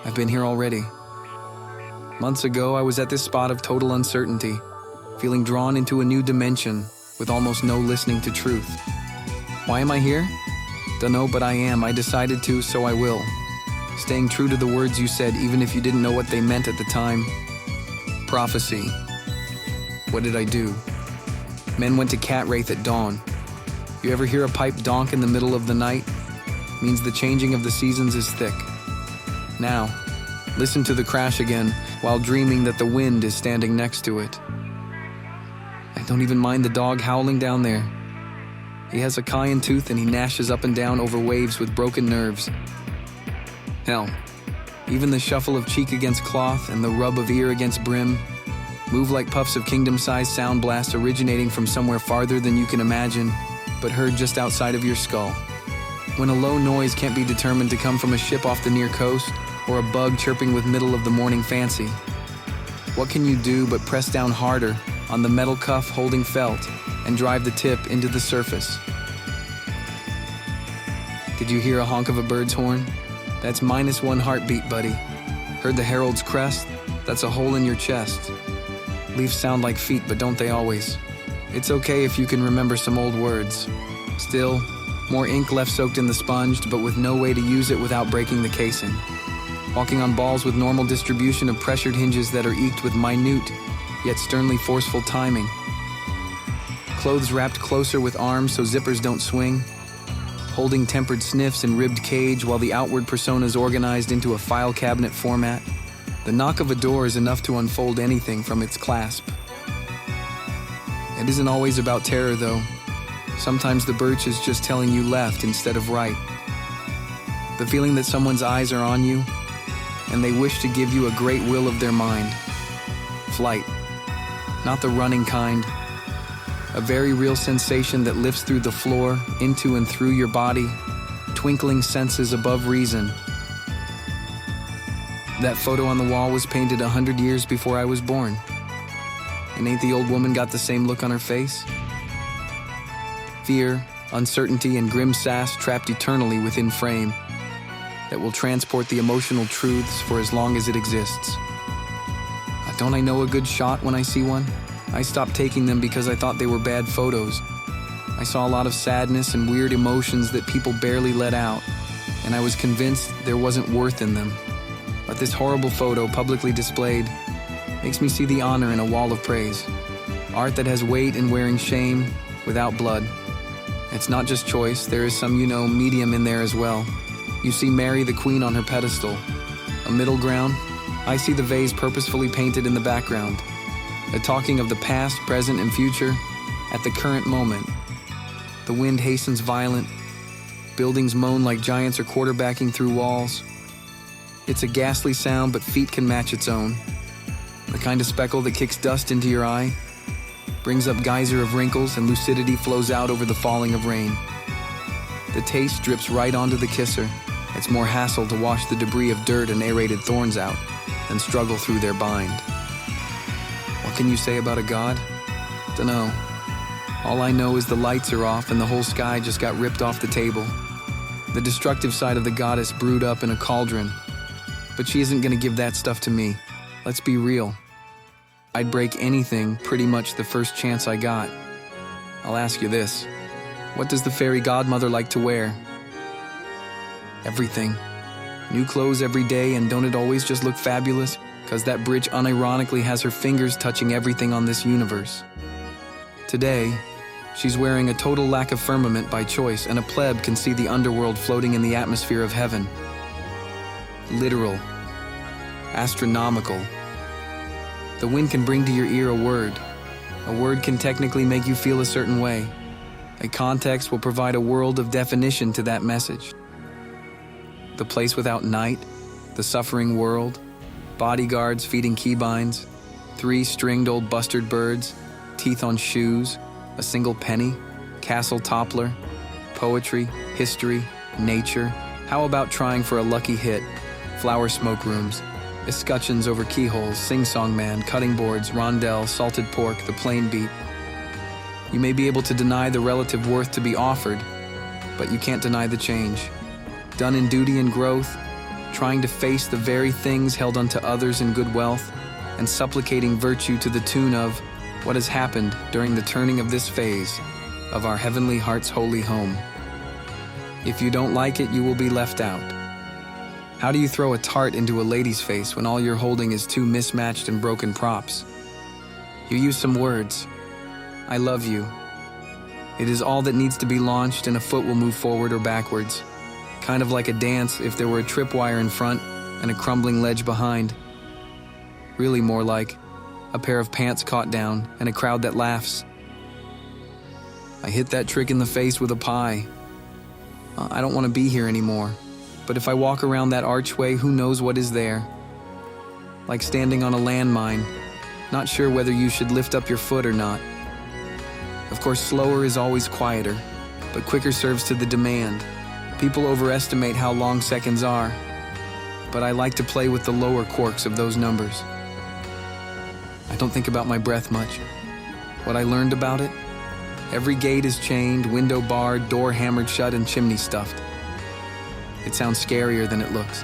I've been here already. Months ago, I was at this spot of total uncertainty, feeling drawn into a new dimension with almost no listening to truth. Why am I here? Dunno, but I am. I decided to, so I will. Staying true to the words you said, even if you didn't know what they meant at the time. Prophecy. What did I do? Men went to cat wraith at dawn. You ever hear a pipe donk in the middle of the night? Means the changing of the seasons is thick. Now, listen to the crash again while dreaming that the wind is standing next to it. I don't even mind the dog howling down there. He has a cayenne tooth and he gnashes up and down over waves with broken nerves. Hell, even the shuffle of cheek against cloth and the rub of ear against brim move like puffs of kingdom-sized sound blasts originating from somewhere farther than you can imagine, but heard just outside of your skull. When a low noise can't be determined to come from a ship off the near coast or a bug chirping with middle of the morning fancy, what can you do but press down harder on the metal cuff holding felt and drive the tip into the surface? Did you hear a honk of a bird's horn? That's -1 heartbeat, buddy. Heard the herald's crest? That's a hole in your chest. Leaves sound like feet, but don't they always? It's okay if you can remember some old words. Still, more ink left soaked in the sponge, but with no way to use it without breaking the casing. Walking on balls with normal distribution of pressured hinges that are eked with minute, yet sternly forceful timing. Clothes wrapped closer with arms so zippers don't swing. Holding tempered sniffs in ribbed cage while the outward persona's organized into a file cabinet format. The knock of a door is enough to unfold anything from its clasp. It isn't always about terror, though. Sometimes the birch is just telling you left instead of right. The feeling that someone's eyes are on you, and they wish to give you a great will of their mind. Flight. Not the running kind. A very real sensation that lifts through the floor, into and through your body, twinkling senses above reason. That photo on the wall was painted 100 years before I was born. And ain't the old woman got the same look on her face? Fear, uncertainty, and grim sass trapped eternally within frame that will transport the emotional truths for as long as it exists. Don't I know a good shot when I see one? I stopped taking them because I thought they were bad photos. I saw a lot of sadness and weird emotions that people barely let out, and I was convinced there wasn't worth in them. But this horrible photo, publicly displayed, makes me see the honor in a wall of praise. Art that has weight in wearing shame without blood. It's not just choice, there is some, medium in there as well. You see Mary the Queen on her pedestal. A middle ground, I see the vase purposefully painted in the background. A talking of the past, present, and future at the current moment. The wind hastens violent. Buildings moan like giants are quarterbacking through walls. It's a ghastly sound, but feet can match its own. The kind of speckle that kicks dust into your eye, brings up geyser of wrinkles, and lucidity flows out over the falling of rain. The taste drips right onto the kisser. It's more hassle to wash the debris of dirt and aerated thorns out than struggle through their bind. What can you say about a god? Dunno. All I know is the lights are off and the whole sky just got ripped off the table. The destructive side of the goddess brewed up in a cauldron. But she isn't gonna give that stuff to me. Let's be real. I'd break anything pretty much the first chance I got. I'll ask you this. What does the fairy godmother like to wear? Everything. New clothes every day, and don't it always just look fabulous? 'Cause that bridge unironically has her fingers touching everything on this universe. Today, she's wearing a total lack of firmament by choice, and a pleb can see the underworld floating in the atmosphere of heaven. Literal. Astronomical. The wind can bring to your ear a word. A word can technically make you feel a certain way. A context will provide a world of definition to that message. The place without night, the suffering world, bodyguards feeding keybinds, 3 stringed old bustard birds, teeth on shoes, a single penny, castle toppler, poetry, history, nature. How about trying for a lucky hit? Flower smoke rooms, escutcheons over keyholes, sing-song man, cutting boards, rondelle, salted pork, the plain beat. You may be able to deny the relative worth to be offered, but you can't deny the change. Done in duty and growth, trying to face the very things held unto others in good wealth, and supplicating virtue to the tune of what has happened during the turning of this phase of our heavenly heart's holy home. If you don't like it, you will be left out. How do you throw a tart into a lady's face when all you're holding is two mismatched and broken props? You use some words. I love you. It is all that needs to be launched, and a foot will move forward or backwards. Kind of like a dance if there were a tripwire in front and a crumbling ledge behind. Really more like a pair of pants caught down and a crowd that laughs. I hit that trick in the face with a pie. I don't want to be here anymore, but if I walk around that archway, who knows what is there? Like standing on a landmine, not sure whether you should lift up your foot or not. Of course, slower is always quieter, but quicker serves to the demand. People overestimate how long seconds are, but I like to play with the lower quarks of those numbers. I don't think about my breath much. What I learned about it? Every gate is chained, window barred, door hammered shut, and chimney stuffed. It sounds scarier than it looks.